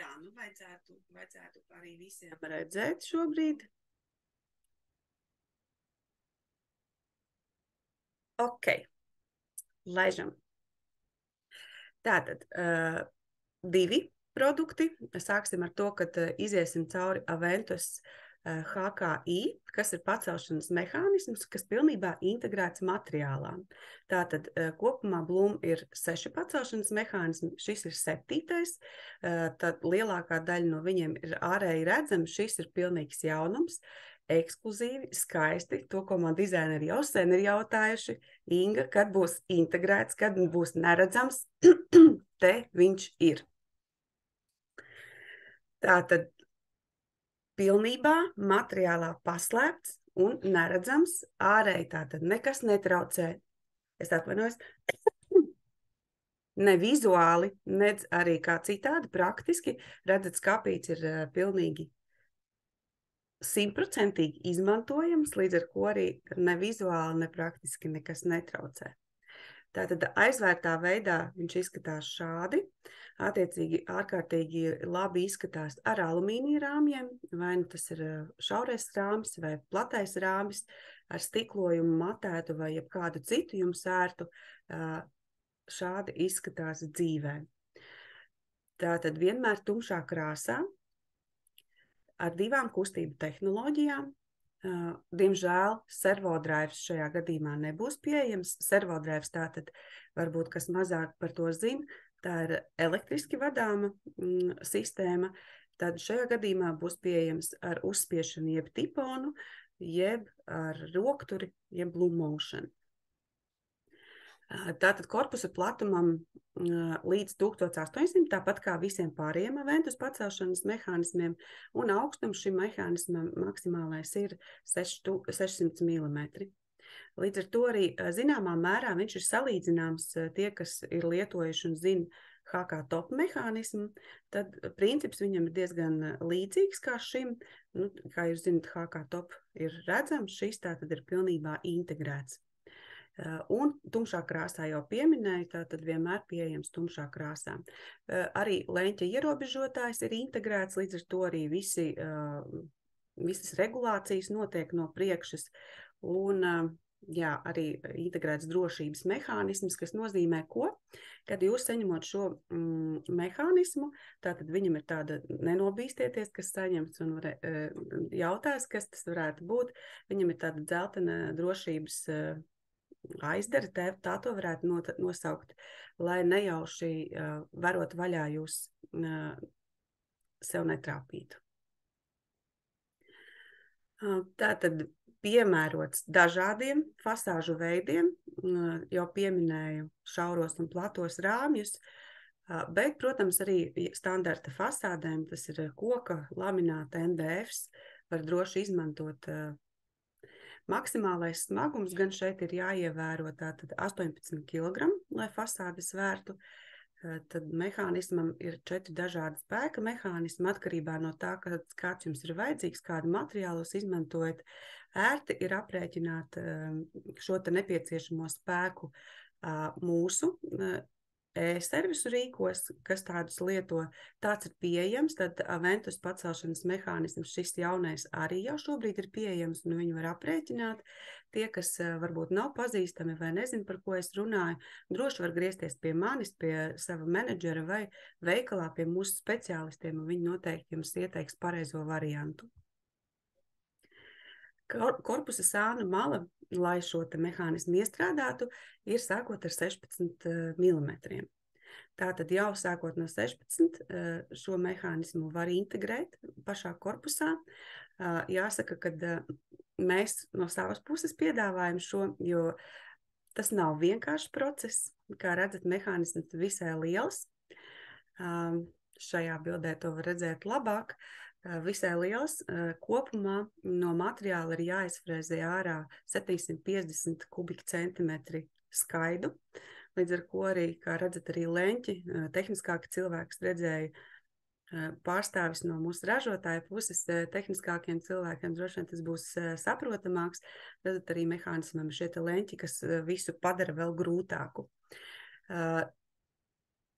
Tā, nu vajadzētu arī visiem redzēt šobrīd. Ok, laižam. Tātad, divi produkti. Sāksim ar to, ka iziesim cauri Aventus HKI, kas ir pacelšanas mehānisms, kas pilnībā integrēts materiālā. Tātad kopumā Bloom ir 6 pacelšanas mehānismi, šis ir 7. Tad lielākā daļa no viņiem ir ārēji redzami, šis ir pilnīgs jaunums, ekskluzīvi, skaisti, to, ko man dizaineri jau sen ir jautājuši. Inga, kad būs integrēts, kad būs neredzams, te viņš ir. Tātad pilnībā materiālā paslēpts un neredzams, ārēji tātad nekas netraucē. Es atvainojos. Ne vizuāli, ne arī kā citādi praktiski. Redzat, skapīts ir pilnīgi 100% izmantojams, līdz ar ko arī ne vizuāli, ne praktiski nekas netraucē. Tātad aizvērtā veidā viņš izskatās šādi. Attiecīgi ārkārtīgi labi izskatās ar alumīnija rāmjiem, vai nu tas ir šaurais rāmis vai platais rāmis, ar stiklojumu matētu vai jebkādu citu jums ērtu, šādi izskatās dzīvē. Tātad vienmēr tumšā krāsā, ar 2 kustību tehnoloģijām. Diemžēl servodrives šajā gadījumā nebūs pieejams. Servodrives tātad varbūt kas mazāk par to zina, tā ir elektriski vadāma sistēma. Tad šajā gadījumā būs pieejams ar uzspiešanu jeb tiponu, jeb ar rokturi, jeb Bloom Motion. Tātad korpusa platumam līdz 1800, tāpat kā visiem pārējiem Aventus pacelšanas mehānismiem, un augstums šim mehānismam maksimālais ir 600 mm. Līdz ar to arī zināmā mērā viņš ir salīdzināms tie, kas ir lietojuši un zina HK top mehānismu, tad princips viņam ir diezgan līdzīgs kā šim. Nu, kā jūs zināt, HK top ir redzams, šis tātad ir pilnībā integrēts. Un tumšā krāsā jau pieminēju, tātad vienmēr pieejams tumšā krāsā. Arī leņķa ierobežotājs ir integrēts, līdz ar to arī visas regulācijas notiek no priekšas, un jā, arī integrēts drošības mehānisms, kas nozīmē ko? Kad jūs saņemot šo mehānismu, tātad viņam ir tāda nenobīstieties, kas saņemts un jautās, kas tas varētu būt. Viņam ir tāda dzeltena drošības aizdara, tā to varētu nosaukt, lai nejauši varot vaļā jūs sev netrāpītu. Tātad piemērots dažādiem fasāžu veidiem, jau pieminēju šauros un platos rāmjus, bet, protams, arī standarta fasādēm, tas ir koka, lamināta, NDFs, var droši izmantot. Maksimālais smagums gan šeit ir jāievēro tātad 18 kg, lai fasādes vērtu. Tad mehānismam ir 4 dažādi spēka mehānismi, atkarībā no tā, kāds jums ir vajadzīgs, kādu materiālus izmantojat. Ērti ir aprēķināt šo te nepieciešamo spēku mūsu e-servisu rīkos, kas tādus lieto. Tāds ir pieejams, tad Aventus pacelšanas mehānisms, šis jaunais arī jau šobrīd ir pieejams, un viņu var aprēķināt. Tie, kas varbūt nav pazīstami vai nezin, par ko es runāju, droši var griezties pie manis, pie sava menedžera vai veikalā pie mūsu speciālistiem, un viņi noteikti jums ieteiks pareizo variantu. Korpusa sāna mala, lai šo te mehānismu iestrādātu, ir sākot ar 16 mm. Tātad jau sākot no 16 šo mehānismu var integrēt pašā korpusā. Jāsaka, ka mēs no savas puses piedāvājam šo, jo tas nav vienkāršs process. Kā redzat, mehānisms visai liels. Šajā bildē to var redzēt labāk. Visai liels. Kopumā no materiāla ir jāizfrēzē ārā 750 kubikcentimetri skaidu, līdz ar ko arī, kā redzat, arī leņķi, tehniskāki cilvēks redzēja pārstāvis no mūsu ražotāja puses, tehniskākiem cilvēkiem droši vien tas būs saprotamāks, redzat arī mehānismam šie te leņķi, kas visu padara vēl grūtāku.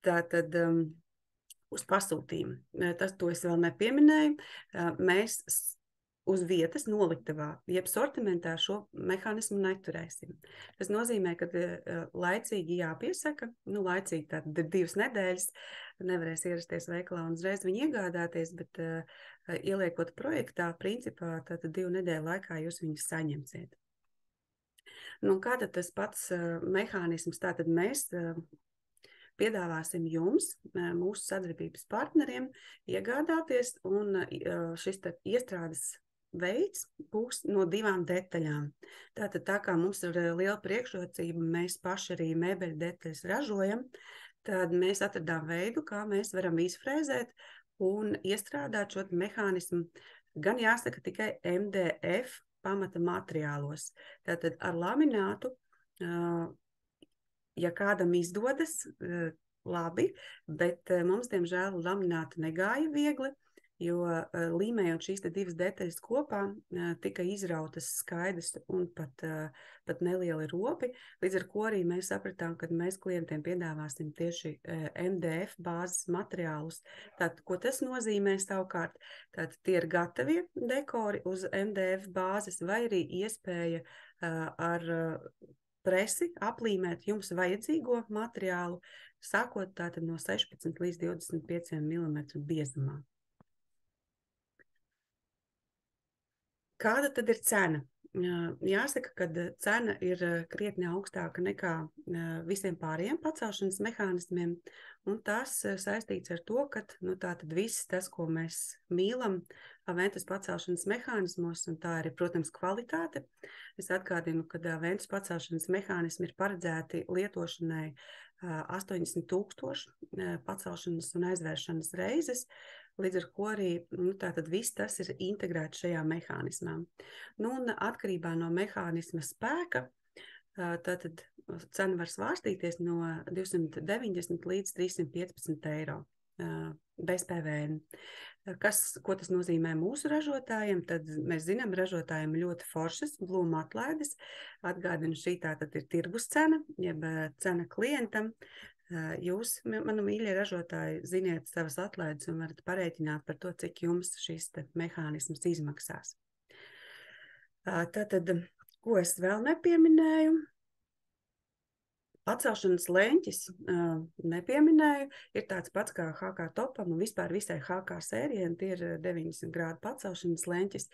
Tātad uz pasūtījumu. To es vēl nepieminēju. Mēs uz vietas noliktavā, jeb sortimentā šo mehānismu neturēsim. Tas nozīmē, ka laicīgi jāpiesaka, laicīgi tātad 2 nedēļas, nevarēs ierasties veikalā un uzreiz viņu iegādāties, bet ieliekot projektā, principā tātad 2 nedēļu laikā jūs viņus saņemsiet. Kā tad tas pats mehānisms, tātad mēs piedāvāsim jums, mūsu sadarbības partneriem, iegādāties, un šis iestrādes veids būs no 2 detaļām. Tātad tā kā mums ir liela priekšrocība, mēs paši arī mēbeļu detaļas ražojam, tad mēs atradām veidu, kā mēs varam izfrēzēt un iestrādāt šo mehānismu, gan jāsaka tikai MDF pamata materiālos. Tātad ar laminātu, ja kādam izdodas, labi, bet mums, diemžēl, lamināta negāja viegli, jo līmējot šīs 2 detaļas kopā, tika izrautas skaidrs un pat nelieli ropi, līdz ar ko arī mēs sapratām, ka mēs klientiem piedāvāsim tieši MDF bāzes materiālus. Tātad, ko tas nozīmē savukārt? Tātad tie ir gatavie dekori uz MDF bāzes vai arī iespēja ar presi aplīmēt jums vajadzīgo materiālu, sākot tātad no 16 līdz 25 mm biezumā. Kāda tad ir cena? Jāsaka, ka cena ir krietni augstāka nekā visiem pārējiem pacelšanas mehānismiem, un tas saistīts ar to, ka tātad viss tas, ko mēs mīlam Aventus pacelšanas mehānismos, un tā ir, protams, kvalitāte. Es atgādinu, ka Aventus pacelšanas mehānismi ir paredzēti lietošanai 80,000 pacelšanas un aizvēršanas reizes, līdz ar ko arī tātad viss tas ir integrēts šajā mehānismā. Un atkarībā no mehānisma spēka, tātad cena var svārstīties no 290 līdz 315 eiro bez PVN. Ko tas nozīmē mūsu ražotājiem? Tad mēs zinām, ražotājiem ļoti foršas blūma atlaides. Atgādinu, šī tātad ir tirgus cena, jeb cena klientam. Jūs, mani mīļie ražotāji, ziniet savas atlaides un varat parēķināt par to, cik jums šis mehānisms izmaksās. Tātad, ko es vēl nepieminēju? Pacelšanas leņķis nepieminēju, ir tāds pats kā HK topam un vispār visai HK sērijai, tie ir 90 grādu pacelšanas leņķis,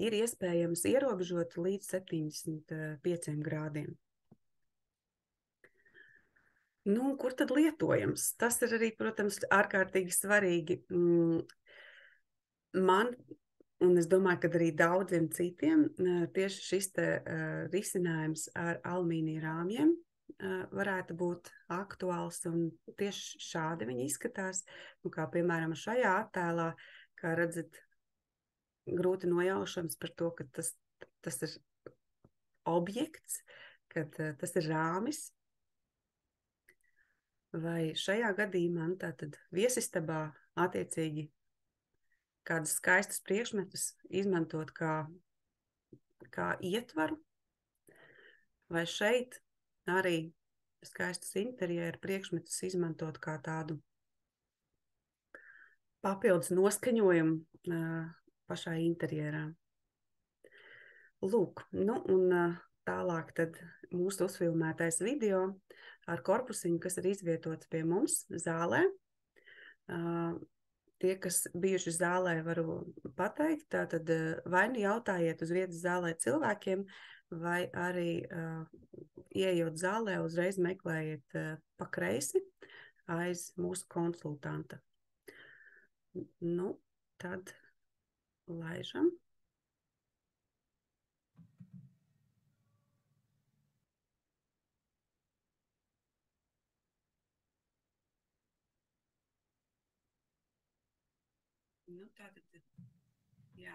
ir iespējams ierobežot līdz 75 grādiem. Kur tad lietojams? Tas ir arī, protams, ārkārtīgi svarīgi man, un es domāju, ka arī daudziem citiem, tieši šis risinājums ar alumīnija rāmjiem varētu būt aktuāls, un tieši šādi viņi izskatās, kā piemēram šajā attēlā, kā redzat, grūti nojaušams par to, ka tas ir objekts, ka tas ir rāmis, vai šajā gadījumā, tātad viesistabā attiecīgi kādas skaistas priekšmetus izmantot kā ietvaru, vai šeit arī skaistas interjera priekšmetus izmantot kā tādu papildus noskaņojumu pašā interjerā. Lūk, un tālāk tad mūsu uzfilmētais video ar korpusiņu, kas ir izvietots pie mums zālē. Tie, kas bijuši zālē, varu pateikt, tātad vai nu jautājiet uz vietas zālē cilvēkiem, vai arī ieejot zālē, uzreiz meklējiet pa kreisi aiz mūsu konsultanta. Tad laižam. Tātad, jā,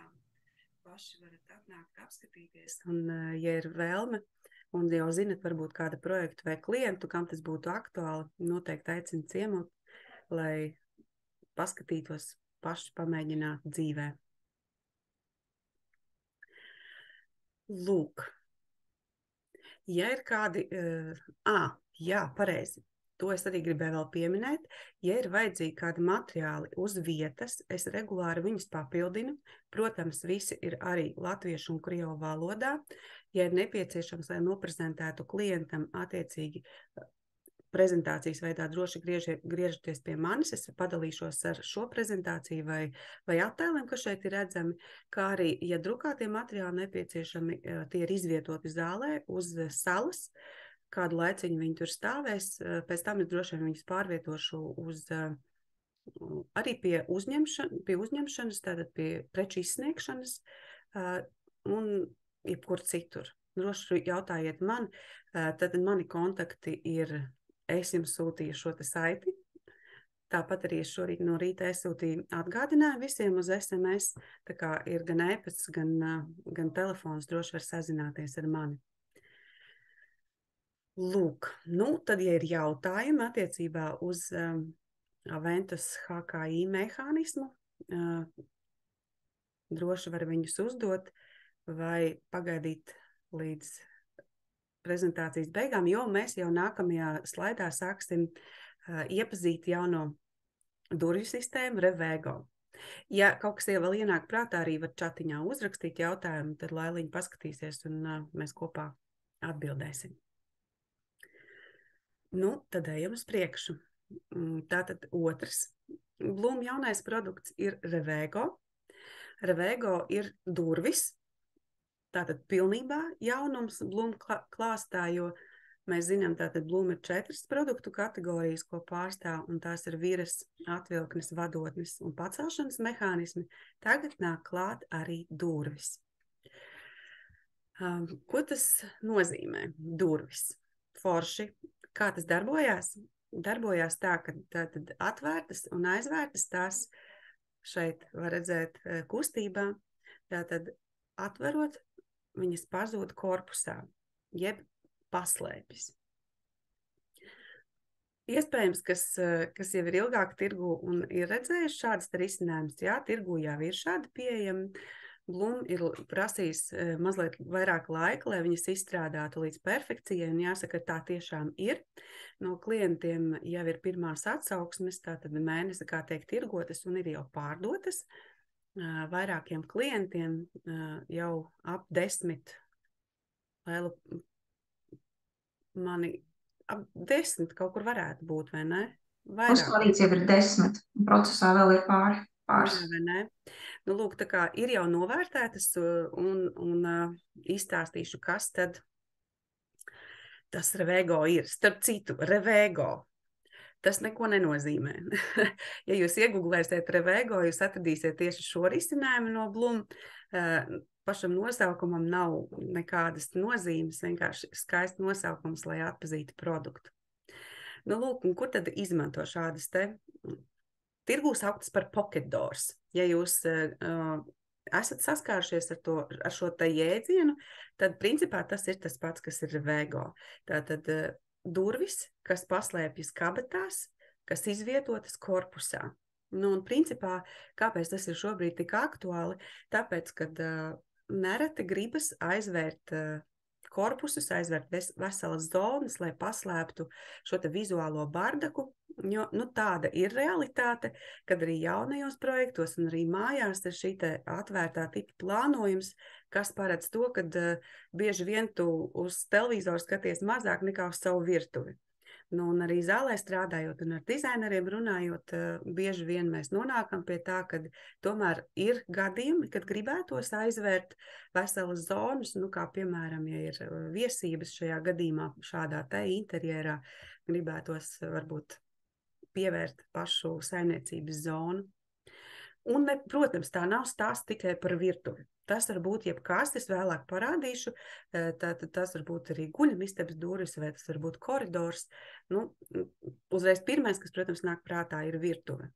paši varat atnākt, apskatīties, un, ja ir vēlme, un jau zinat, varbūt kāda projekta vai klientu, kam tas būtu aktuāli, noteikti aicinu ciemot, lai paskatītos, paši pamēģināt dzīvē. Lūk, ja ir kādi, jā, pareizi. to es arī gribēju vēl pieminēt, ja ir vajadzīgi kādi materiāli uz vietas, es regulāri viņus papildinu. Protams, visi ir arī latviešu un krievu valodā. Ja ir nepieciešams, lai noprezentētu klientam attiecīgi prezentācijas veidā, droši griežaties pie manis, es padalīšos ar šo prezentāciju vai attēliem, kas šeit ir redzami, kā arī, ja drukātie materiāli nepieciešami, tie ir izvietoti zālē uz salas, kādu laiciņu viņi tur stāvēs, pēc tam es droši vien viņus pārvietošu uz arī pie uzņemšanas, tātad pie preču izsniegšanas un jebkur citur. Droši jautājiet man, tad mani kontakti ir, es jums sūtīju šo te saiti, tāpat arī es šorīt no rīta sūtīju atgādināju visiem uz SMS, tā kā ir gan e-pasts, gan telefons, droši var sazināties ar mani. Lūk, nu tad, ja ir jautājumi attiecībā uz Aventus HKI mehānismu, droši var viņus uzdot vai pagaidīt līdz prezentācijas beigām, jo mēs jau nākamajā slaidā sāksim iepazīt jauno durvju sistēmu Revego. Ja kaut kas vēl ienāk prātā, arī var čatiņā uzrakstīt jautājumu, tad Lailiņa paskatīsies un mēs kopā atbildēsim. Nu, tad ejam uz priekšu. Tātad otrs Blum jaunais produkts ir Revego. Revego ir durvis. Tātad pilnībā jaunums Blum klāstā, jo mēs zinām, tātad Blum ir 4 produktu kategorijas, ko pārstāv, un tās ir viras, atvilknes, vadotnes un pacelšanas mehānismi. Tagad nāk klāt arī durvis. Ko tas nozīmē? Durvis. Forši. Kā tas darbojās? Darbojās tā, ka tātad atvērtas un aizvērtas tās šeit var redzēt kustībā. Tātad atverot, viņas pazūd korpusā, jeb paslēpjas. Iespējams, kas jau ir ilgāk tirgu un ir redzējuši šādas risinājumus, jā, tirgu jau ir šādi pieejami. Blum ir prasījis mazliet vairāk laika, lai viņas izstrādātu līdz perfekcijai, un jāsaka, tā tiešām ir. No klientiem jau ir pirmās atsauksmes, tātad mēnesi, kā teikt, tirgotas un ir jau pārdotas. Vairākiem klientiem jau ap 10, ap 10 kaut kur varētu būt, vai ne? Uzstādīts jau ir 10, procesā vēl ir pāris. Jā, nu, lūk, tā kā ir jau novērtētas un izstāstīšu, kas tad tas Revego ir. Starp citu, Revego. Tas neko nenozīmē. Ja jūs iegooglēsiet Revego, jūs atradīsiet tieši šo risinājumu no Blum. Pašam nosaukumam nav nekādas nozīmes, vienkārši skaists nosaukums, lai atpazītu produktu. Nu, lūk, un kur tad izmanto šādas te? Tirgū sauktas par pocket doors. Ja jūs esat saskārušies ar šo te jēdzienu, tad principā tas ir tas pats, kas ir Revego. Tātad durvis, kas paslēpjas kabatās, kas izvietotas korpusā. Nu, un principā, kāpēc tas ir šobrīd tik aktuāli? Tāpēc, kad nereti gribas aizvērt korpusus, aizvērt veselas zonas, lai paslēptu šo te vizuālo bardaku, jo nu, tāda ir realitāte, kad arī jaunajos projektos un arī mājās ir šī te atvērtā tipa plānojums, kas paredz to, kad bieži vien tu uz televizoru skaties mazāk nekā uz savu virtuvi. Nu, un arī zālē strādājot un ar dizaineriem runājot, bieži vien mēs nonākam pie tā, ka tomēr ir gadījumi, kad gribētos aizvērt veselas zonas, nu, kā piemēram, ja ir viesības šajā gadījumā, šādā te interjerā, gribētos varbūt pievērt pašu saimniecības zonu. Un, protams, tā nav stāsts tikai par virtuvi. Tas var būt jebkas, es vēlāk parādīšu, tas var būt arī guļamistabas durvis, vai tas var būt koridors. Nu, uzreiz pirmais, kas, protams, nāk prātā, ir virtuve.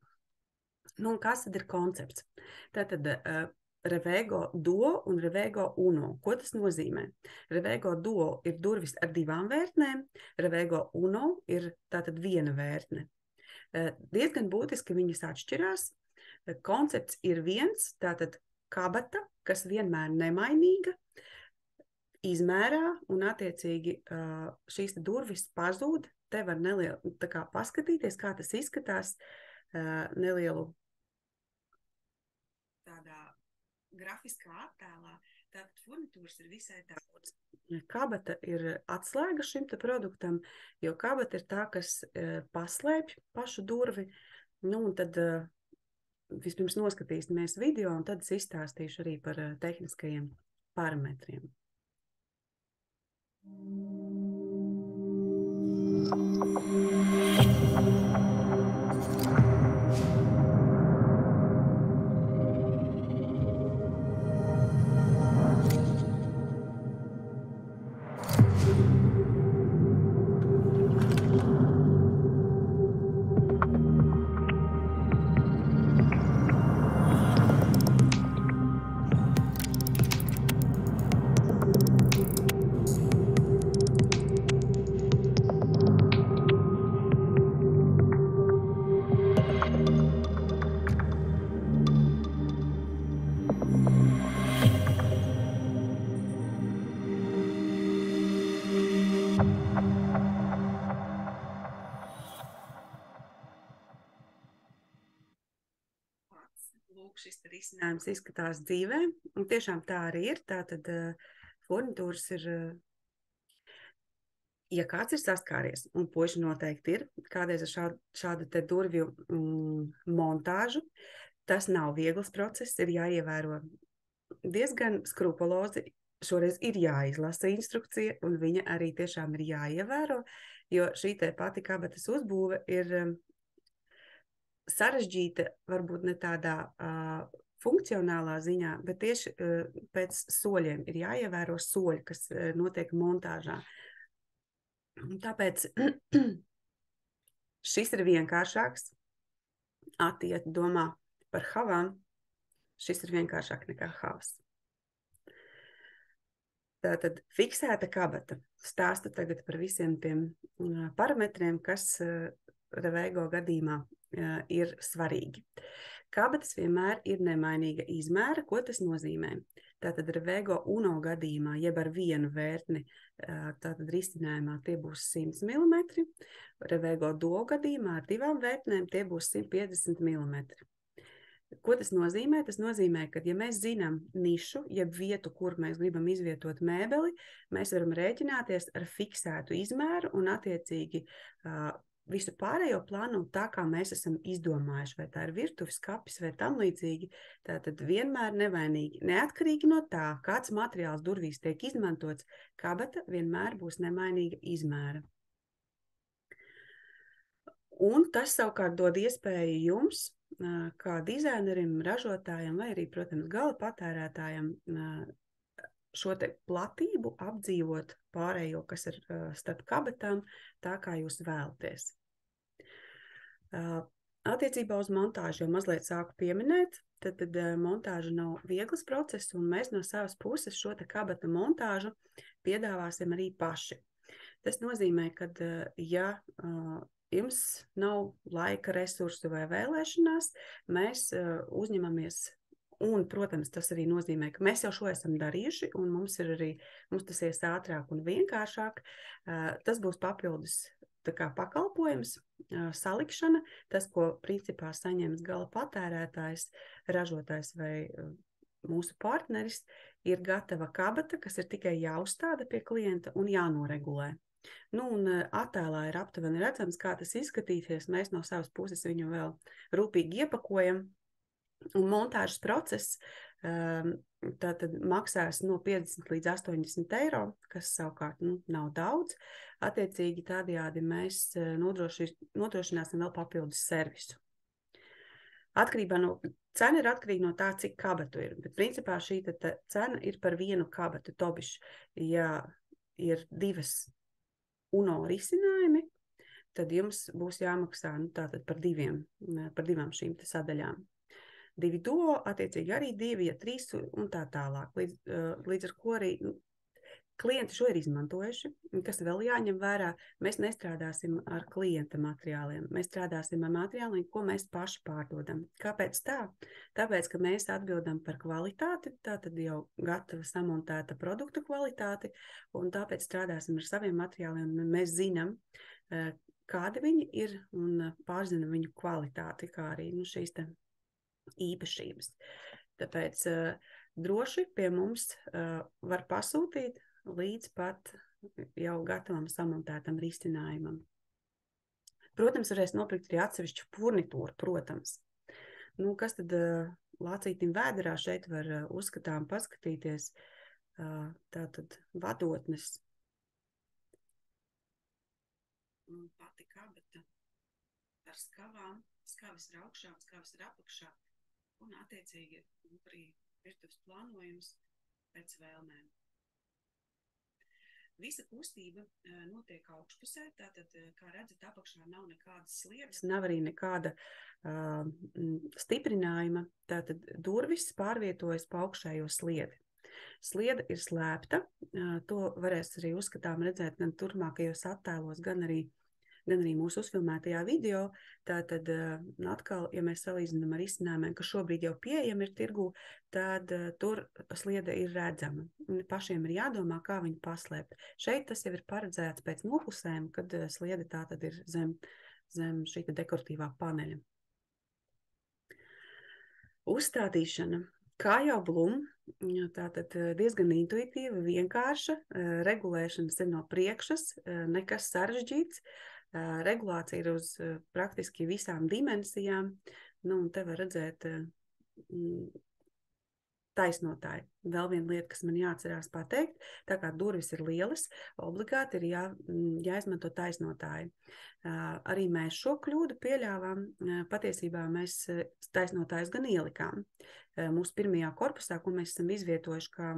Nu, un kas tad ir koncepts? Tātad Revego Duo un Revego Uno. Ko tas nozīmē? Revego Duo ir durvis ar 2 vērtnēm, Revego Uno ir tātad 1 vērtne. Diezgan būtiski viņas atšķirās. Koncepts ir viens, tātad kabata, kas vienmēr nemainīga, izmērā un attiecīgi šīs durvis pazūd te var nelielu tā kā paskatīties, kā tas izskatās nelielu tādā grafiskā attēlā. Tātad furnitūras ir visai daudz. Kabata ir atslēga šim te produktam, jo kabata ir tā, kas paslēpj pašu durvi. Nu, un tad vispirms noskatīsimies video, un tad es izstāstīšu arī par tehniskajiem parametriem. Lūk, šis risinājums izskatās dzīvē, un tiešām tā arī ir. Tātad furnitūras ir, ja kāds ir saskāries, un puiši noteikti ir, kādreiz ar šādu te durvju montāžu, tas nav viegls process, ir jāievēro diezgan skrupulozi. Šoreiz ir jāizlasa instrukcija, un viņa arī tiešām ir jāievēro, jo šī te pati kabatas uzbūve ir sarežģīta, varbūt ne tādā funkcionālā ziņā, bet tieši pēc soļiem ir jāievēro soļi, kas notiek montāžā. Tāpēc šis ir vienkāršāks. Atiet domā par havām, šis ir vienkāršāk nekā havas. Tātad fiksēta kabata. Stāstu tagad par visiem tiem parametriem, kas Revego gadījumā ir svarīgi. Kabatas vienmēr ir nemainīga izmēra. Ko tas nozīmē? Tātad Revego Uno gadījumā, jeb ar vienu vērtni, tātad risinājumā tie būs 100 mm. Revego Duo gadījumā ar divām vērtnēm tie būs 150 mm. Ko tas nozīmē? Tas nozīmē, ka, ja mēs zinām nišu, jeb vietu, kur mēs gribam izvietot mēbeli, mēs varam rēķināties ar fiksētu izmēru un attiecīgi visu pārējo plānu tā, kā mēs esam izdomājuši, vai tā ir virtuves, skapis vai tam līdzīgi. Tātad vienmēr nevainīgi, neatkarīgi no tā, kāds materiāls durvīs tiek izmantots, kabata vienmēr būs nemainīga izmēra. Un tas savukārt dod iespēju jums, kā dizainerim, ražotājam vai arī, protams, gala patērētājam šo te platību apdzīvot pārējo, kas ir starp kabatām, tā kā jūs vēlaties. Attiecībā uz montāžu jau mazliet sāku pieminēt, tad montāža nav viegls process, un mēs no savas puses šo te kabata montāžu piedāvāsim arī paši. Tas nozīmē, ka ja jums nav laika, resursu vai vēlēšanās, mēs uzņemamies, un, protams, tas arī nozīmē, ka mēs jau šo esam darījuši, un mums tas ies ātrāk un vienkāršāk. Tas būs papildus tā kā pakalpojums, salikšana, tas, ko principā saņems gala patērētājs, ražotājs vai mūsu partneris, ir gatava kabata, kas ir tikai jāuzstāda pie klienta un jānoregulē. Nu, un attēlā ir aptuveni redzams, kā tas izskatīsies. Mēs no savas puses viņu vēl rūpīgi iepakojam. Un montāžas process tātad maksās no 50 līdz 80 eiro, kas savukārt nav daudz. Attiecīgi tādējādi mēs nodrošināsim vēl papildus servisu. Cena ir atkarīga no tā, cik kabatu ir. Bet principā šī cena ir par vienu kabatu tobišu. Ja ir divas Uno risinājumi, tad jums būs jāmaksā tātad par divām šīm sadaļām. 2 duo, attiecīgi arī 2, ja 3 un tā tālāk. Līdz ar ko arī klienti šo ir izmantojuši. Kas vēl jāņem vērā, mēs nestrādāsim ar klienta materiāliem. Mēs strādāsim ar materiāliem, ko mēs paši pārdodam. Kāpēc tā? Tāpēc, ka mēs atbildam par kvalitāti, tātad jau gatava samontēta produktu kvalitāti, un tāpēc strādāsim ar saviem materiāliem. Mēs zinām, kādi viņi ir un pārzinām viņu kvalitāti, kā arī šīs te īpašības. Tāpēc droši pie mums var pasūtīt līdz pat jau gatavam samontētam risinājumam. Protams, varēs nopirkt arī atsevišķu furnitūru, protams. Kas tad lācītim vēderā šeit var uzskatām paskatīties? Tātad vadotnes. Pati kabata ar skavām, skavis ir augšā, skavis ir apakšā un attiecīgi arī virtuves plānojums pēc vēlmēm. Visa kustība notiek augšpusē, tātad, kā redzat, apakšā nav nekādas sliedes, nav arī nekāda stiprinājuma, tātad durvis pārvietojas pa augšējo sliedi. Sliede ir slēpta, to varēs arī uzskatām redzēt gan turpmākajos attēlos, gan arī mūsu uzfilmētajā video. Tātad atkal, ja mēs salīdzinām ar izcinājumiem, kas šobrīd jau pieejami ir tirgū, tad tur sliede ir redzama. Pašiem ir jādomā, kā viņu paslēpt. Šeit tas jau ir paredzēts pēc nopusēm, kad sliede tātad ir zem šī dekoratīvā paneļa. Uzstādīšana. Kā jau Blum, tātad diezgan intuitīva, vienkārša, regulēšanas ir no priekšas, nekas sarežģīts. Regulācija ir uz praktiski visām dimensijām, un te var redzēt taisnotāji. Vēl viena lieta, kas man jāatcerās pateikt, tā kā durvis ir lielas, obligāti ir jāizmanto taisnotāji. Arī mēs šo kļūdu pieļāvām, patiesībā mēs taisnotājus gan ielikām. Mūsu pirmajā korpusā, ko mēs esam izvietojuši kā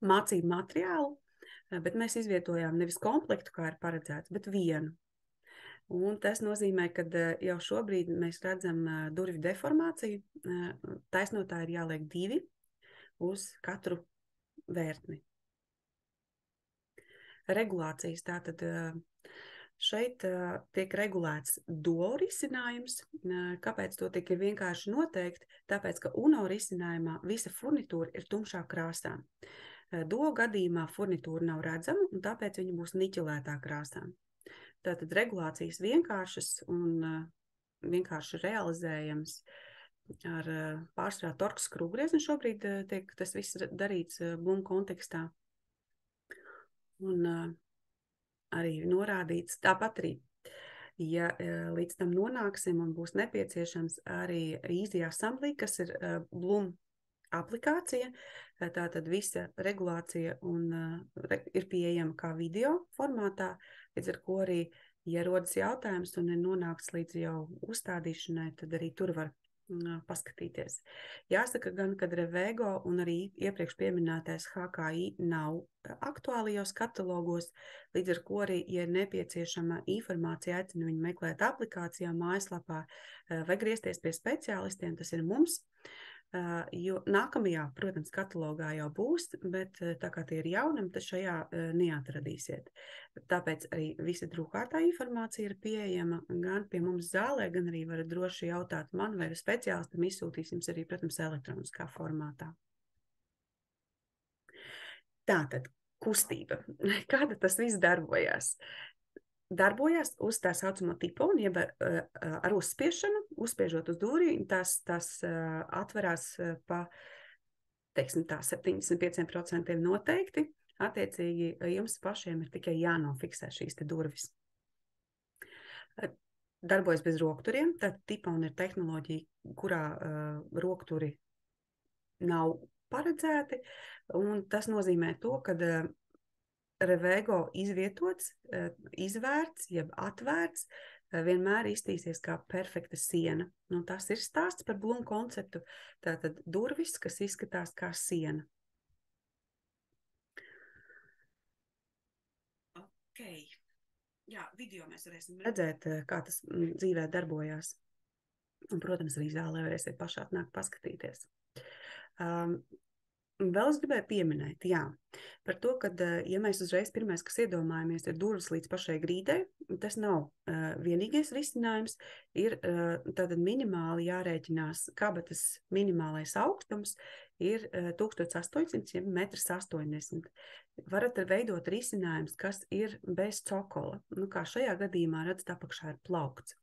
mācību materiālu, bet mēs izvietojām nevis komplektu, kā ir paredzēts, bet vienu. Un tas nozīmē, ka jau šobrīd mēs redzam durvju deformāciju. Taisnotāji ir jāliek 2 uz katru vērtni. Regulācijas. Tātad šeit tiek regulēts duo risinājums. Kāpēc to tiek vienkārši noteikt? Tāpēc, ka uno risinājumā visa furnitūra ir tumšā krāsā. Duo gadījumā furnitūra nav redzama, un tāpēc viņa būs niķelētā krāsā. Tātad regulācijas vienkāršas un vienkārši realizējams ar pārsvarā torkas skrūvgriezni. Šobrīd tiek tas viss darīts Blum kontekstā. Un arī norādīts tāpat arī, ja līdz tam nonāksim un būs nepieciešams arī Easy Assembly, kas ir Blum aplikācija, tātad visa regulācija ir pieejama kā video formātā, līdz ar ko arī, ja rodas jautājums un ir nonāks līdz jau uzstādīšanai, tad arī tur var paskatīties. Jāsaka gan, kad Revego un arī iepriekš pieminētais HKI nav aktuālajos katalogos, līdz ar ko arī, ja ir nepieciešama informācija, aicinu viņu meklēt aplikācijā, mājaslapā vai griezties pie speciālistiem, tas ir mums. Jo nākamajā, protams, katalogā jau būs, bet tā kā tie ir jaunam, tad šajā neatradīsiet. Tāpēc arī visa drukātā informācija ir pieejama gan pie mums zālē, gan arī varat droši jautāt man vai speciālistam, izsūtīsim arī, protams, elektroniskā formātā. Tātad, kustība. Kāda tas viss darbojās? Darbojās uz tā saucamo tiponu, jeb ar uzspiešanu, uzspiežot uz dūri, tas atverās pa, teiksim tā, 75% noteikti. Attiecīgi, jums pašiem ir tikai jānofiksē šīs te durvis. Darbojas bez rokturiem, tad tipona ir tehnoloģija, kurā rokturi nav paredzēti, un tas nozīmē to, ka Revego izvietots, izvērts, jeb atvērts, vienmēr iztīsies kā perfekta siena. Tas ir stāsts par Blum konceptu, tātad durvis, kas izskatās kā siena. Okay. Jā, video mēs varēsim redzēt, kā tas dzīvē darbojās. Un, protams, arī zālē varēsiet pašā atnākt paskatīties. Un vēl es gribēju pieminēt, par to, ka, ja mēs uzreiz pirmais, kas iedomājamies, ir durvis līdz pašai grīdai, tas nav vienīgais risinājums, ir tātad minimāli jārēķinās kabatas minimālais augstums ir 1800 m80. Varat veidot risinājums, kas ir bez cokola, kā šajā gadījumā redzat apakšā ir plaukts.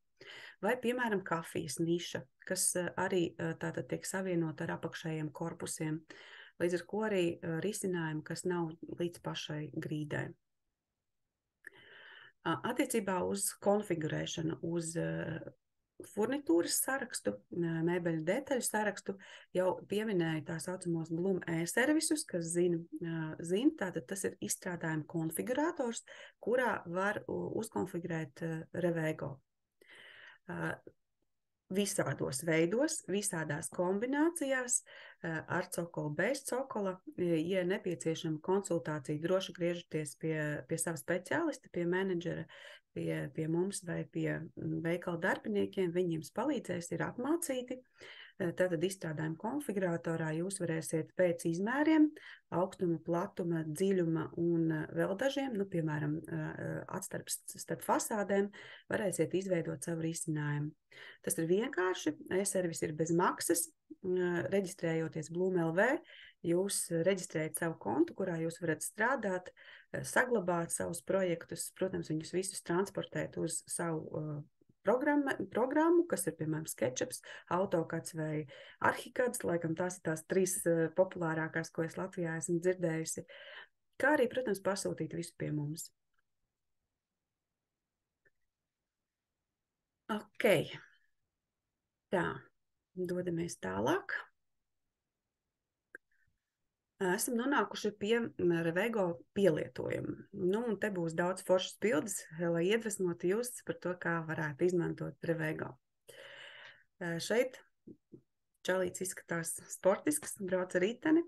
Vai, piemēram, kafijas niša, kas arī tātad tiek savienota ar apakšējiem korpusiem. Līdz ar ko arī risinājumi, kas nav līdz pašai grīdai. Attiecībā uz konfigurēšanu, uz furnitūras sarakstu, mēbeļu detaļu sarakstu, jau pieminēju tā saucamos Blum e-servisus, kas zina, tātad tas ir izstrādājuma konfigurators, kurā var uzkonfigurēt Revego. Visādos veidos, visādās kombinācijās, ar cokolu, bez cokola. Ja nepieciešama konsultācija, droši griežaties pie sava speciālista, pie menedžera, pie mums vai pie veikala darbiniekiem. Viņi jums palīdzēs, ir apmācīti. Tātad izstrādājuma konfiguratorā jūs varēsiet pēc izmēriem, augstuma, platuma, dziļuma un vēl dažiem, piemēram, starp fasādēm, varēsiet izveidot savu risinājumu. Tas ir vienkārši, e-servis ir bez maksas, reģistrējoties Blum LV, jūs reģistrējat savu kontu, kurā jūs varat strādāt, saglabāt savus projektus, protams, viņus visus transportēt uz savu programmu, kas ir, piemēram, SketchUp, AutoCAD vai Archicad, laikam tās ir tās 3 populārākās, ko es Latvijā esmu dzirdējusi, kā arī, protams, pasūtīt visu pie mums. Ok, tā, dodamies tālāk. Esam nonākuši pie Revego pielietojuma. Un te būs daudz foršas bildes, lai iedvesmotu jūs par to, kā varētu izmantot Revego. Šeit čalīts izskatās sportisks, brauc ar riteni.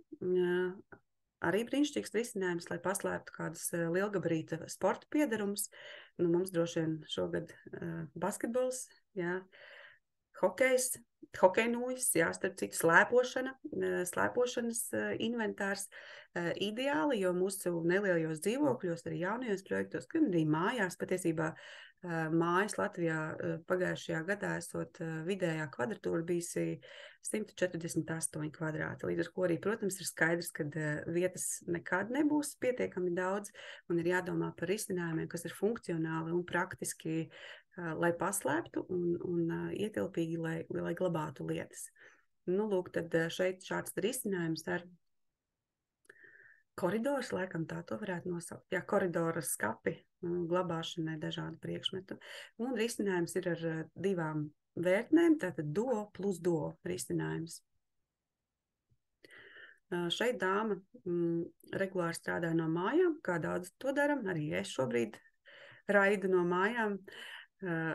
Arī brīnišķīgs risinājums, lai paslēptu kādus lielgabarīta sporta piedarumus. Mums droši vien šogad basketbols, hokejs, hokejnūjas, starp citu slēpošanas inventārs ideāli, jo mūsu nelielajos dzīvokļos, arī jaunajos projektos, gan arī mājās, patiesībā mājas Latvijā pagājušajā gadā esot vidējā kvadratūra bijusi 148 kvadrāti. Līdz ar ko arī, protams, ir skaidrs, ka vietas nekad nebūs pietiekami daudz un ir jādomā par risinājumiem, kas ir funkcionāli un praktiski, lai paslēptu un ietilpīgi, lai glabātu lietas. Lūk, tad šeit šāds risinājums ar koridors, laikam tā to varētu nosaukt. Koridora skapi glabāšanai dažādu priekšmetu. Un risinājums ir ar 2 vērtnēm, tātad duo plus duo risinājums. Šeit dāma regulāri strādā no mājām, kā daudz to daram, arī es šobrīd raidu no mājām.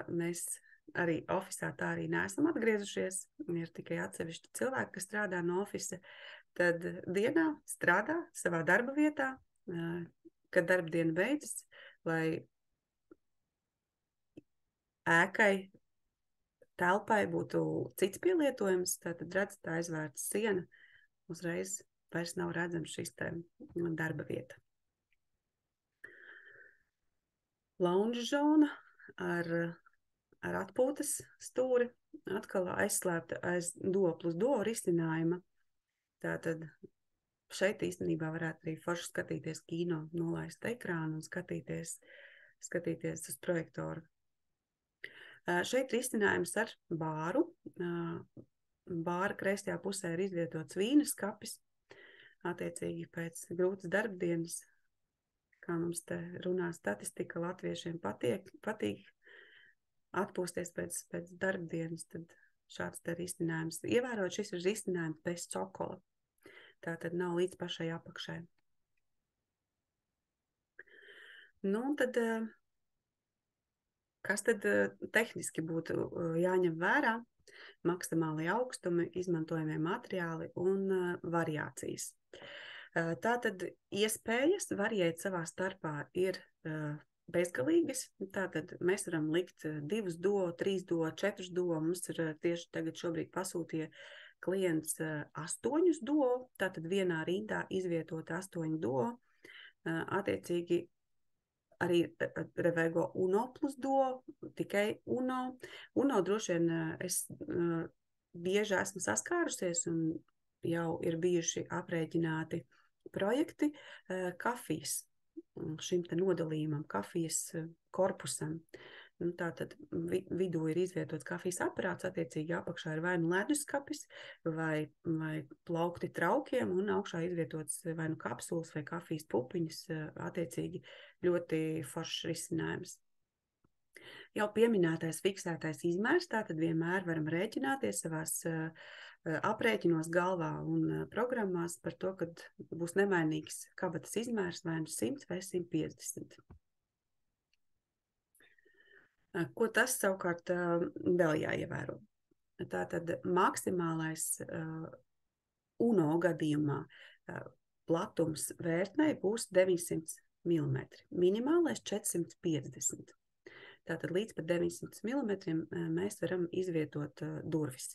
Mēs arī ofisā tā arī neesam atgriezušies, ir tikai atsevišķi cilvēki, kas strādā no ofisa, tad dienā strādā savā darba vietā, kad darba diena beidzas, lai ēkai, telpai būtu cits pielietojums, tātad redzat, aizvērta siena, uzreiz vairs nav redzams šis darba vieta. Lounge zona ar atpūtas stūri, atkal aizslēpta aiz duo plus duo risinājuma. Tātad šeit īstenībā varētu arī forši skatīties kino, nolaist ekrānu un skatīties uz projektoru. Šeit risinājums ar bāru. Bāra kreisajā pusē ir izvietots vīna skapis, attiecīgi pēc grūtas darbdienas, kā mums te runā statistika, latviešiem patīk atpūsties pēc darbdienas, tad šāds te risinājums. Ievērot, šis ir risinājums bez cokola. Tā tad nav līdz pašai apakšai. Tad kas tad tehniski būtu jāņem vērā? Maksimāli augstumi, izmantojamie materiāli un variācijas. Tātad iespējas variēt savā starpā ir bezgalīgas. Tātad mēs varam likt 2 duo, 3 duo, 4 duo. Mums ir tieši tagad šobrīd pasūtīja klients 8 duo, tātad vienā rindā izvietot 8 duo, attiecīgi arī Revego Uno plus duo, tikai Uno. Uno droši vien es bieži esmu saskārusies un jau ir bijuši aprēķināti projekti kafijas šim te nodalījumam, kafijas korpusam. Tātad vidū ir izvietots kafijas aparāts, attiecīgi apakšā ir vai nu leduskapis, vai plaukti traukiem, un augšā izvietots vai nu kapsulas vai kafijas pupiņas, attiecīgi ļoti foršs risinājums. Jau pieminētais fiksētais izmērs, tātad vienmēr varam rēķināties savās aprēķinos galvā un programmās par to, kad būs nemainīgs kabatas izmērs vai nu 100 vai 150. Ko tas savukārt vēl jāievēro? Tātad maksimālais Uno gadījumā platums vērtnei būs 900 mm, minimālais 450. Tātad līdz pat 900 mm mēs varam izvietot durvis.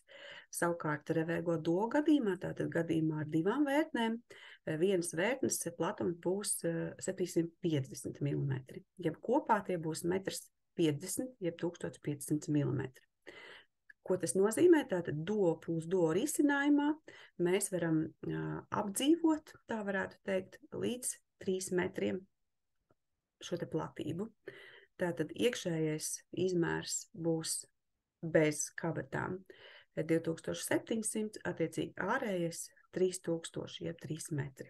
Savukārt Revego Duo gadījumā, tātad gadījumā ar 2 vērtnēm, vienas vērtnes platums būs 750 mm. Ja kopā tie būs 1,50 m, jeb 1500 mm. Ko tas nozīmē? Tātad duo plus duo risinājumā mēs varam apdzīvot, tā varētu teikt, līdz 3 metriem šo te platību. Tātad iekšējais izmērs būs bez kabatām 2700, attiecīgi ārējais 3000, jeb 3 metri.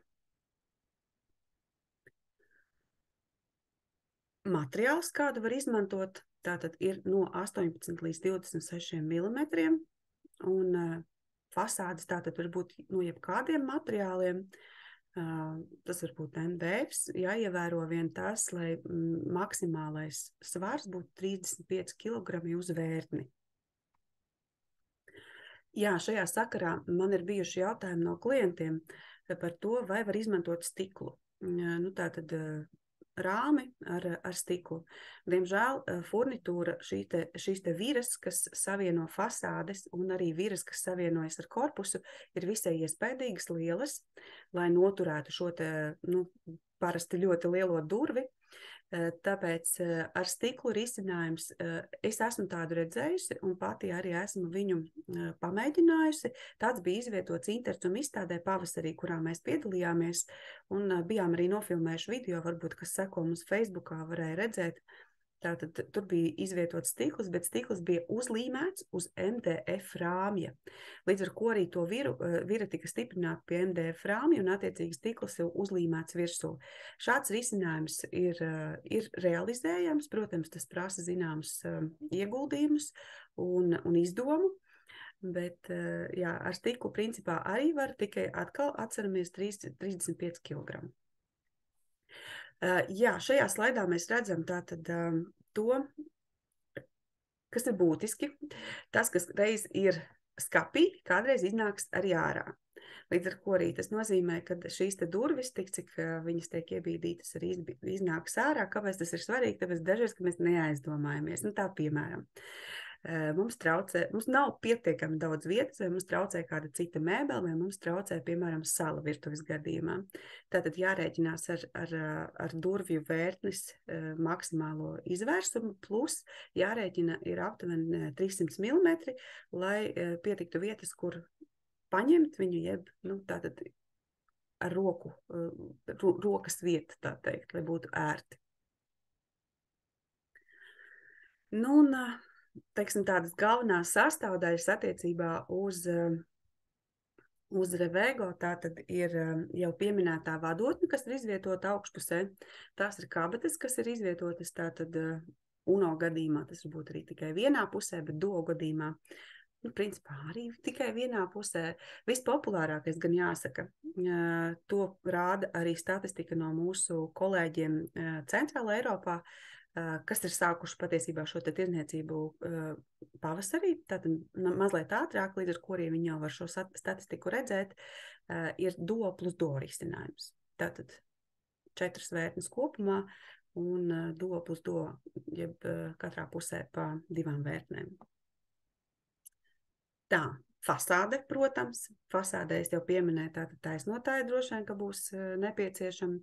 Materiāls, kādu var izmantot, tātad ir no 18 līdz 26 mm, un fasādes tātad var būt no jebkādiem materiāliem. Tas var būt MDF, jāievēro vien tas, lai maksimālais svars būtu 35 kg uz vērtni. Jā, šajā sakarā man ir bijuši jautājumi no klientiem par to, vai var izmantot stiklu. Tātad rāmi ar stiklu. Diemžēl furnitūra, šīs te viras, kas savieno fasādes un arī viras, kas savienojas ar korpusu, ir visai iespējīgas lielas, lai noturētu šo te, parasti ļoti lielo durvi. Tāpēc ar stiklu risinājums es esmu tādu redzējusi un pati arī esmu viņu pamēģinājusi. Tāds bija izvietots Intercum izstādē pavasarī, kurā mēs piedalījāmies un bijām arī nofilmējuši video, varbūt, kas seko mums Facebookā, varēja redzēt. Tātad tur bija izvietots stikls, bet stikls bija uzlīmēts uz MDF rāmja. Līdz ar ko arī to vira tika stiprināta pie MDF rāmja un attiecīgi stikls jau uzlīmēts virsū. Šāds risinājums ir realizējams, protams, tas prasa zināmus ieguldījumus un izdomu, bet jā, ar stiklu principā arī var, tikai atkal atceramies 35 kg. Jā, šajā slaidā mēs redzam tātad to, kas ir būtiski. Tas, kas reiz ir skapī, kādreiz iznāks arī ārā. Līdz ar ko arī tas nozīmē, ka šīs te durvis, tik cik viņas tiek iebīdītas, arī iznāks ārā. Kāpēc tas ir svarīgi? Tāpēc dažreiz, ka mēs neaizdomājamies. Tā piemēram. Mums nav pietiekami daudz vietas, vai mums traucē kāda cita mēbele, vai mums traucē, piemēram, sala virtuves gadījumā. Tātad jārēķinās ar durvju vērtnes maksimālo izvērsumu, plus jārēķina ir aptuveni 300 mm, lai pietiktu vietas, kur paņemt viņu, jeb, tātad ar rokas vietu, tā teikt, lai būtu ērti. Teiksim, tādas galvenās sastāvdaļas attiecībā uz Revego, tātad ir jau pieminētā vadotne, kas ir izvietota augšpusē. Tās ir kabatas, kas ir izvietotas tātad Uno gadījumā, tas var būt arī tikai vienā pusē, bet Duo gadījumā, principā arī tikai vienā pusē. Vispopulārākais gan jāsaka, to rāda arī statistika no mūsu kolēģiem Centrāla Eiropā, kas ir sākuši patiesībā šo tirdzniecību pavasarī, tātad mazliet ātrāk, līdz ar ko arī viņi jau var šo statistiku redzēt, ir Duo plus Duo risinājums. Tātad 4 vērtnes kopumā un Duo plus Duo, jeb katrā pusē pa 2 vērtnēm. Tā, Fasāde, protams, fasādē es jau pieminēju, tātad taisnotāji droši vien, ka būs nepieciešama.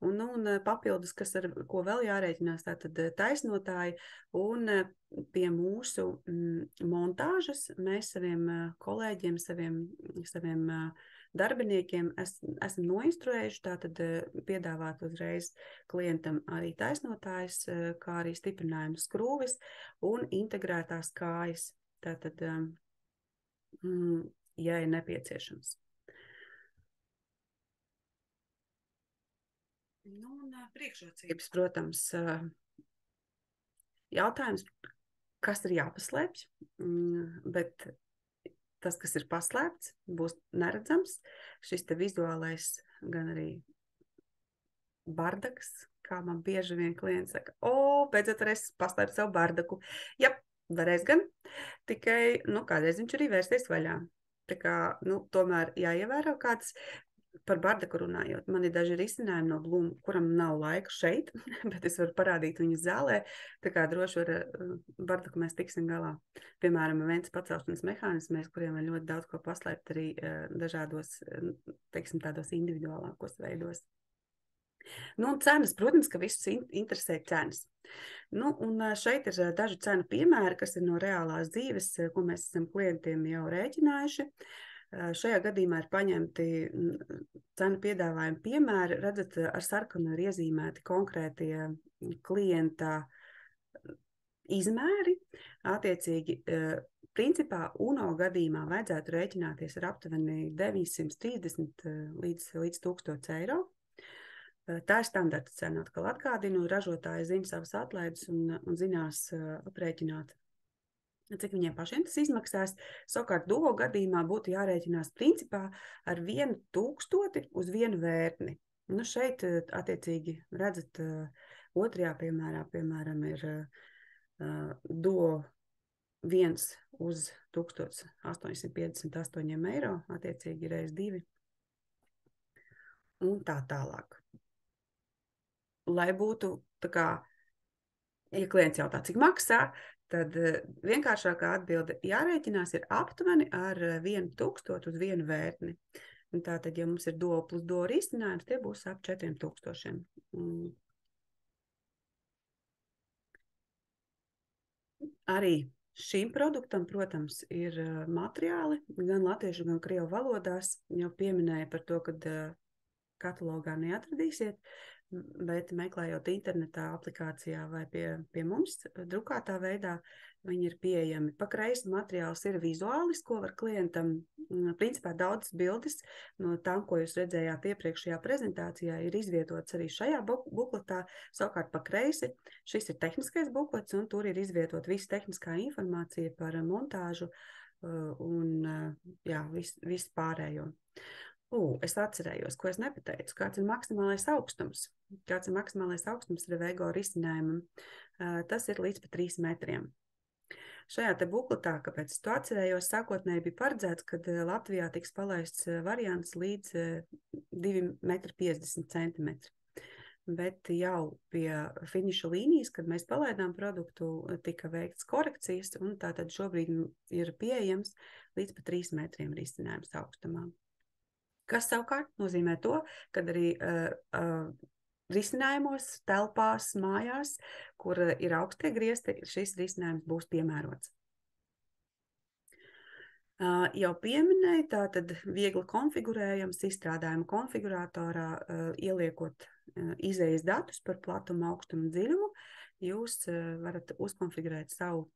Un papildus, ko vēl jārēķinās, tātad taisnotāji un pie mūsu montāžas mēs saviem kolēģiem, saviem darbiniekiem esam noinstruējuši, tātad piedāvāt uzreiz klientam arī taisnotājs, kā arī stiprinājumu skrūvis un integrētās kājas. Tātad ja ir nepieciešams. Un priekšrocības, protams, jautājums, kas ir jāpaslēpj, bet tas, kas ir paslēpts, būs neredzams. Šis te vizuālais gan arī bardaks, kā man bieži vien klients saka, beidzot varēs paslēpt savu bardaku. Jā, varēs gan, tikai, kādreiz viņš arī vērsties vaļā. Tā kā, tomēr jāievēro kāds, par bardaku runājot. Man ir daži risinājumi no Blūma, kuram nav laika šeit, bet es varu parādīt viņus zālē, tā kā droši ar bardaku mēs tiksim galā. Piemēram, ventas pacelšanas mehānismēs, kuriem ir ļoti daudz ko paslēpt arī dažādos, teiksim, tādos individuālākos veidos. Un cenas, protams, ka visus interesē cenas. Un šeit ir daži cenu piemēri, kas ir no reālās dzīves, ko mēs esam klientiem jau rēķinājuši. Šajā gadījumā ir paņemti cenu piedāvājumi piemēri. Redzat, ar sarkanu ir iezīmēti konkrētie klienta izmēri. Attiecīgi, principā UNO gadījumā vajadzētu rēķināties ar aptuveni 930 līdz 1000 eiro. Tā ir standarta cena. Atkal atgādinu, ražotāji zina savas atlaides un zinās aprēķināt, cik viņiem pašiem tas izmaksās. Savukārt Duo gadījumā būtu jārēķinās principā ar 1000 uz vienu vērtni. Šeit, attiecīgi, redzat, otrajā piemērā, piemēram, ir Duo 1 uz 1858 eiro, attiecīgi reiz 2 un tā tālāk. Lai būtu, tā kā, ja klients jautā, cik maksā, tad vienkāršākā atbilde jārēķinās ir aptuveni ar 1000 uz vienu vērtni. Un tātad, ja mums ir Duo plus Duo risinājums, tie būs ap 4000. Arī šim produktam, protams, ir materiāli, gan latviešu, gan krievu valodās. Jau pieminēja par to, ka katalogā neatradīsiet, bet meklējot internetā, aplikācijā vai pie mums drukātā veidā, viņi ir pieejami. Pa kreisi materiāls ir vizuālis, ko var klientam, principā daudzas bildes no tām, ko jūs redzējāt iepriekšējā prezentācijā, ir izvietots arī šajā bukletā. Savukārt pa kreisi šis ir tehniskais buklets, un tur ir izvietot visa tehniskā informācija par montāžu un visu pārējo. Es atcerējos, ko es nepateicu. Kāds ir maksimālais augstums? Kāds ir maksimālais augstums Revego risinājumam? Tas ir līdz pat 3 metriem. Šajā te bukletā, kāpēc es to atcerējos, sākotnēji bija paredzēts, ka Latvijā tiks palaists variants līdz 2,50 m. Bet jau pie finiša līnijas, kad mēs palaidām produktu, tika veikts korekcijas, un tātad šobrīd ir pieejams līdz pat 3 metriem risinājums augstumā. Kas savukārt nozīmē to, ka arī risinājumos, telpās, mājās, kur ir augstie griezti, šis risinājums būs piemērots. Jau pieminēju, tātad viegli konfigurējams, izstrādājuma konfiguratorā, ieliekot izejas datus par platumu, augstumu, dziļumu, jūs varat uzkonfigurēt savu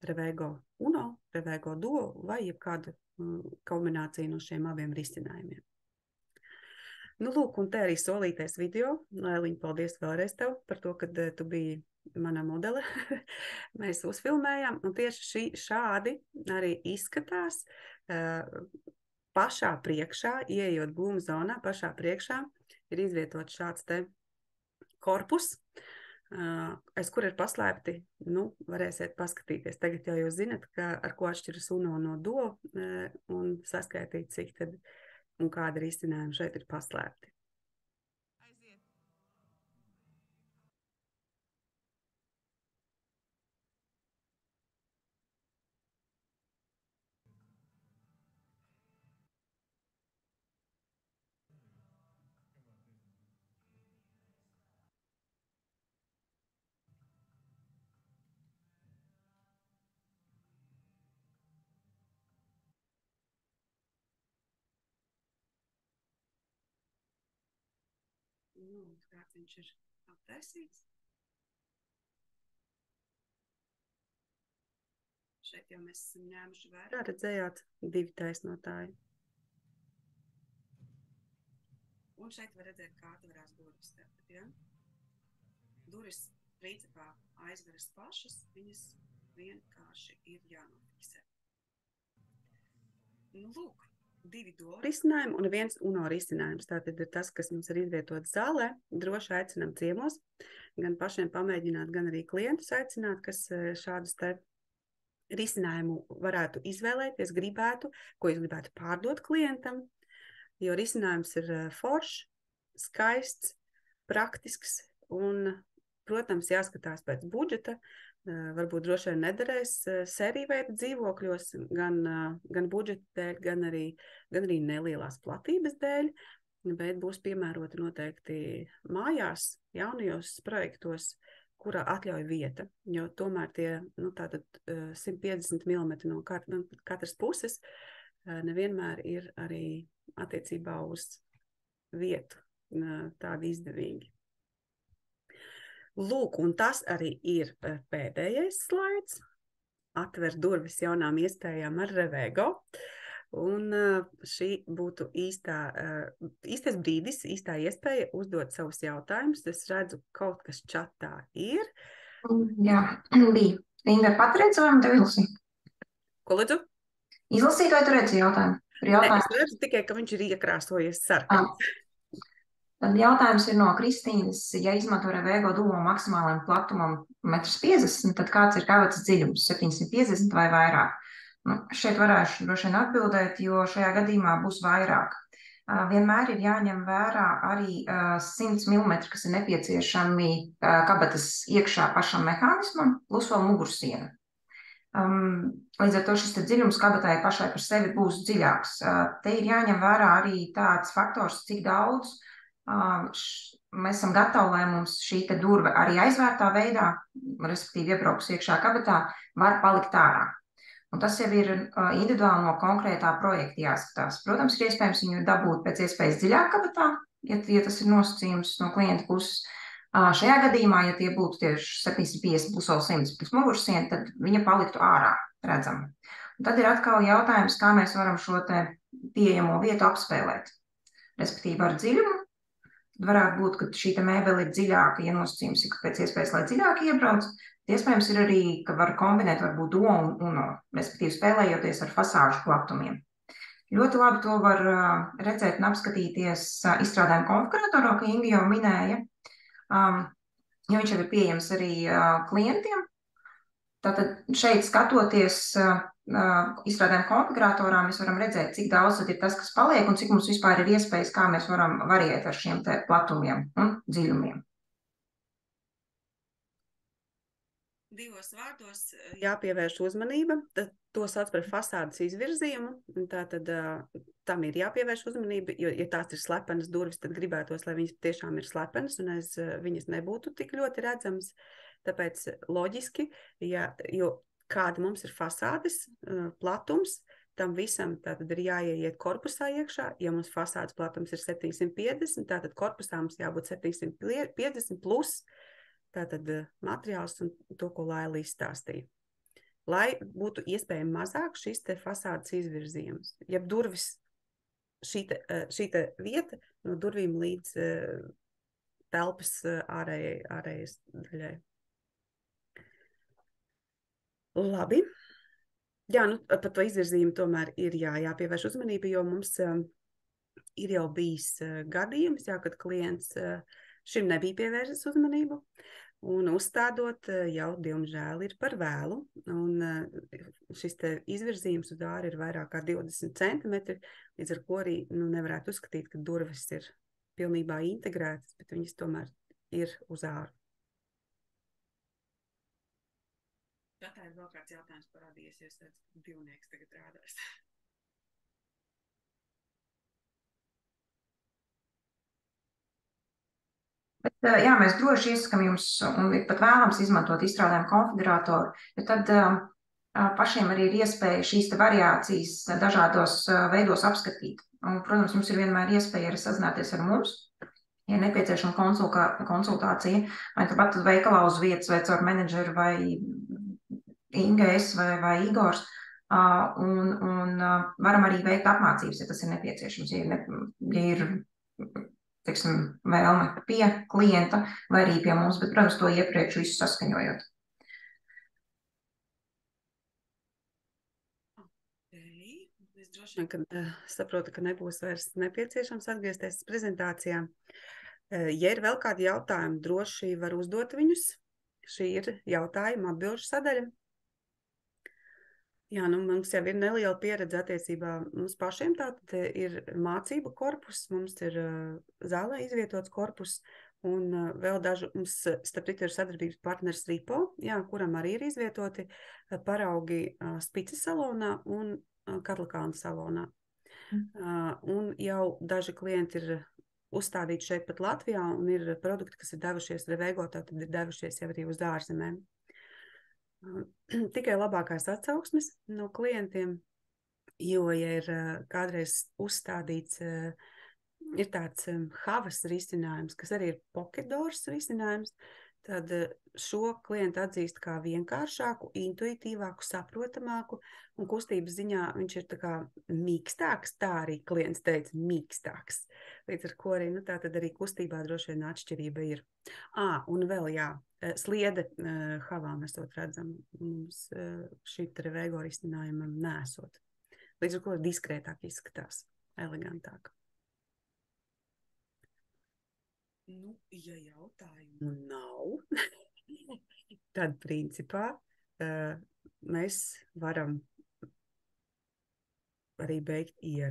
Revego Uno, Revego Duo vai jebkādu kombināciju no šiem abiem risinājumiem. Lūk, un te arī solītais video. Lēliņ, paldies vēlreiz tev par to, ka tu biji mana modele. Mēs uzfilmējām, un tieši šādi arī izskatās pašā priekšā, ieejot Blūma zonā, pašā priekšā ir izvietots šāds te korpus, aiz kur ir paslēpti, varēsiet paskatīties. Tagad jau jūs zinat, ar ko atšķiras Uno no Duo un saskaitīt, cik tad un kāda risinājuma šeit ir paslēpti. Kāds viņš ir aptaisīts. Šeit jau mēs esam ņēmuši vērā, redzējāt, 2 taisnotāji. Un šeit var redzēt, kā atverās durvis. Tātad, ja? Durvis principā aizveras pašas, viņas vienkārši ir jānofiksē. Nu, lūk, 2 duo risinājumi un 1 uno risinājums. Tātad ir tas, kas mums ir izvietots zālē. Droši aicinām ciemos, gan pašiem pamēģināt, gan arī klientus aicināt, kas šādus te risinājumu varētu izvēlēties, gribētu, ko jūs gribētu pārdot klientam, jo risinājums ir foršs, skaists, praktisks un, protams, jāskatās pēc budžeta. Varbūt droši vien nederēs sēriju veida dzīvokļos, gan budžeta dēļ, gan arī nelielās platības dēļ, bet būs piemēroti noteikti mājās, jaunajos projektos, kurā atļauj vieta, jo tomēr tie 150 mm no katras puses nevienmēr ir arī attiecībā uz vietu tādi izdevīgi. Lūk, un tas arī ir pēdējais slaids. Atver durvis jaunām iespējām ar Revego. Un šī būtu īstais brīdis, īstā iespēja uzdot savus jautājumus. Es redzu, kaut kas čatā ir. Jā, bija. Inga patreicojumu tev izlasīja? Ko lūdzu? Izlasīt, vai tu redzi jautājumu? Nē, es redzu tikai, ka viņš ir iekrāsojies sarkans. Tad jautājums ir no Kristīnas. Ja izmanto Revego duo maksimālajam platumam 1,50 m, tad kāds ir kabatas dziļums? 750 vai vairāk? Šeit varēšu droši vien atbildēt, jo šajā gadījumā būs vairāk. Vienmēr ir jāņem vērā arī 100 mm, kas ir nepieciešami kabatas iekšā pašam mehānismam, plus vēl mugursiena. Līdz ar to šis dziļums kabatai pašai par sevi būs dziļāks. Te ir jāņem vērā arī tāds faktors, cik daudz mēs esam gatavi, lai mums šī durve arī aizvērtā veidā, respektīvi iebrauks iekšā kabatā, var palikt ārā. Un tas jau ir individuāli no konkrētā projekta jāskatās. Protams, ir iespējams viņu dabūt pēc iespējas dziļāk kabatā, ja tas ir nosacījums no klienta puses. Šajā gadījumā, ja tie būtu tieši 750 plus 100 plus mugursiena, tad viņa paliktu ārā, redzama. Un tad ir atkal jautājums, kā mēs varam šo te pieejamo vietu apspēlēt. Respektīvi ar dziļumu. Tad varētu būt, ka šī mēbele ir dziļāka, ja nosacījums ir, ka pēc iespējas, lai dziļāk iebrauc. Iespējams ir arī, ka var kombinēt varbūt duo un uno, respektīvi spēlējoties ar fasāžu platumiem. Ļoti labi to var redzēt un apskatīties izstrādājuma konfiguratorā, ka Inga jau minēja, jo viņš jau ir pieejams arī klientiem. Tātad šeit skatoties izstrādājuma konfiguratorā, mēs varam redzēt, cik daudz tad ir tas, kas paliek un cik mums vispār ir iespējas, kā mēs varam variēt ar šiem te platumiem un dziļumiem. Divos vārdos jāpievērš uzmanība, to sauc par fasādes izvirzījumu, tātad tam ir jāpievērš uzmanība, jo, ja tās ir slepenas durvis, tad gribētos, lai viņas tiešām ir slepenas un viņas nebūtu tik ļoti redzamas, tāpēc loģiski, jo kāda mums ir fasādes platums, tam visam tātad ir jāieiet korpusā iekšā, ja mums fasādes platums ir 750, tātad korpusā mums jābūt 750 plus, tātad materiāls un to, ko Laila izstāstīja. Lai būtu iespējami mazāk šis te fasādes izvirzījums. Ja durvis, šī te vieta no durvīm līdz telpas ārējai daļai. Labi. Jā, par to izvirzījumu tomēr ir jāpievērš uzmanība, jo mums ir jau bijis gadījums, kad klients šim nebija pievērsis uzmanību. Un uzstādot jau, diemžēl, ir par vēlu. Un šis te izvirzījums uz āru ir vairāk kā 20 centimetri, līdz ar ko arī nevarētu uzskatīt, ka durvis ir pilnībā integrētas, bet viņas tomēr ir uz āru. Tā ir vēl kāds jautājums parādījies, ja es redzu, ka divnieks tagad rādās. Bet, jā, mēs droši iesakām jums, un ir pat vēlams izmantot izstrādājumu konfiguratoru, jo tad pašiem arī ir iespēja šīs te variācijas dažādos veidos apskatīt. Un, protams, jums ir vienmēr iespēja arī sazināties ar mums, Ja nepieciešama konsultācija, vai tāpat veikalā uz vietas, vai caur menedžeru, vai Inges vai Igors, un varam arī veikt apmācības, ja tas ir nepieciešams, ja ir teiksim, vēlme pie klienta vai arī pie mums, bet, protams, to iepriekš visu saskaņojot. Es droši vien, ka saprotu, ka nebūs vairs nepieciešams atgriezties prezentācijā. Ja ir vēl kādi jautājumi, droši var uzdot viņus. Šī ir jautājuma atbilžu sadaļa. Jā, nu mums jau ir neliela pieredze attiecībā mums pašiem, tātad ir mācību korpus, mums ir zālē izvietots korpus, un vēl daži mums, starp citu, ir sadarbības partners Ripo, jā, kuram arī ir izvietoti paraugi Spicas salonā un Katlakāna salonā. Un jau daži klienti ir uzstādīti šeit pat Latvijā, un ir produkti, kas ir devušies Revego, tātad ir devušies jau arī uz ārzemēm. Tikai labākās atsauksmes no klientiem, jo, ja ir kādreiz uzstādīts, ir tāds havas risinājums, kas arī ir pocket doors risinājums, tad šo klientu atzīst kā vienkāršāku, intuitīvāku, saprotamāku, un kustības ziņā viņš ir tā kā mīkstāks, tā arī klients teica mīkstāks. Līdz ar ko arī, nu tā tad arī kustībā droši vien atšķirība ir. Un vēl, jā, sliede havām esot redzam, mums šī Revego risinājumam nesot. Līdz ar ko diskrētāk izskatās, elegantāk. Nu, ja jautājumu nav, tad principā mēs varam arī beigt ierakstu.